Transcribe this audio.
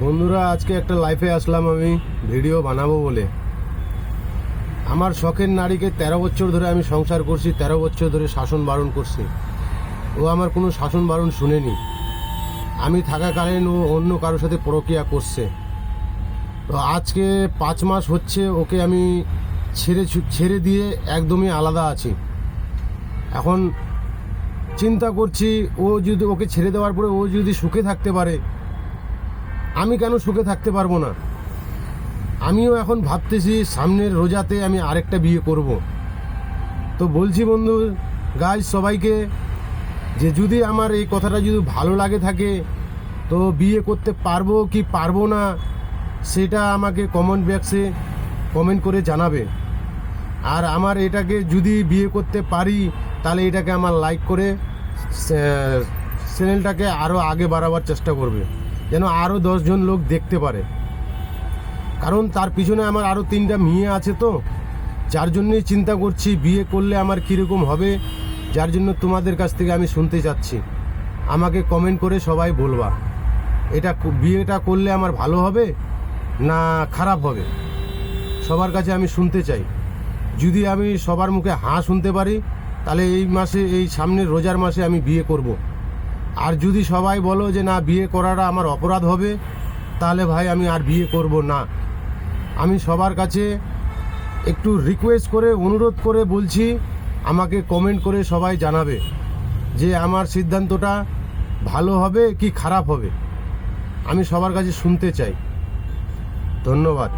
বন্ধুরা, আজকে একটা লাইফে আসলাম আমি ভিডিও বানাবো বলে। আমার শখের নারীকে 13 বছর ধরে আমি সংসার করছি, 13 বছর ধরে শাসন বারণ করছি। ও আমার কোনো শাসন বারণ শুনেনি। আমি থাকাকালীন ও অন্য কারোর সাথে পরকীয়া করছে। তো আজকে 5 মাস হচ্ছে ওকে আমি ছেড়ে দিয়ে একদমই আলাদা আছি। এখন চিন্তা করছি, ওকে ছেড়ে দেওয়ার পরে ও যদি সুখে থাকতে পারে, আমি কেন সুখে থাকতে পারবো না? আমিও এখন ভাবতেছি সামনের রোজাতে আমি আরেকটা বিয়ে করব। তো বলছি বন্ধু গাইজ সবাইকে যে যদি আমার এই কথাটা যদি ভালো লাগে থাকে তো বিয়ে করতে পারবো কি পারবো না সেটা আমাকে কমেন্ট বক্সে কমেন্ট করে জানাবে। আর আমার এটাকে যদি বিয়ে করতে পারি তাহলে এটাকে আমার লাইক করে চ্যানেলটাকে আরও আগে বাড়াবার চেষ্টা করবে, যেন আরও 10 জন লোক দেখতে পারে। কারণ তার পিছনে আমার আরও 3টা মেয়ে আছে, তো যার জন্যই চিন্তা করছি বিয়ে করলে আমার কীরকম হবে, যার জন্য তোমাদের কাছ থেকে আমি শুনতে চাচ্ছি। আমাকে কমেন্ট করে সবাই বলবা বিয়েটা করলে আমার ভালো হবে না খারাপ হবে। সবার কাছে আমি শুনতে চাই। যদি আমি সবার মুখে হাঁ শুনতে পারি তাহলে এই সামনের রোজার মাসে আমি বিয়ে করব। আর যদি সবাই বলো যে না বিয়ে করাটা আমার অপরাধ হবে, তাহলে ভাই আমি আর বিয়ে করব না। আমি সবার কাছে একটু রিকোয়েস্ট করে অনুরোধ করে বলছি, আমাকে কমেন্ট করে সবাই জানাবে যে আমার সিদ্ধান্তটা ভালো হবে কি খারাপ হবে। আমি সবার কাছে শুনতে চাই। ধন্যবাদ।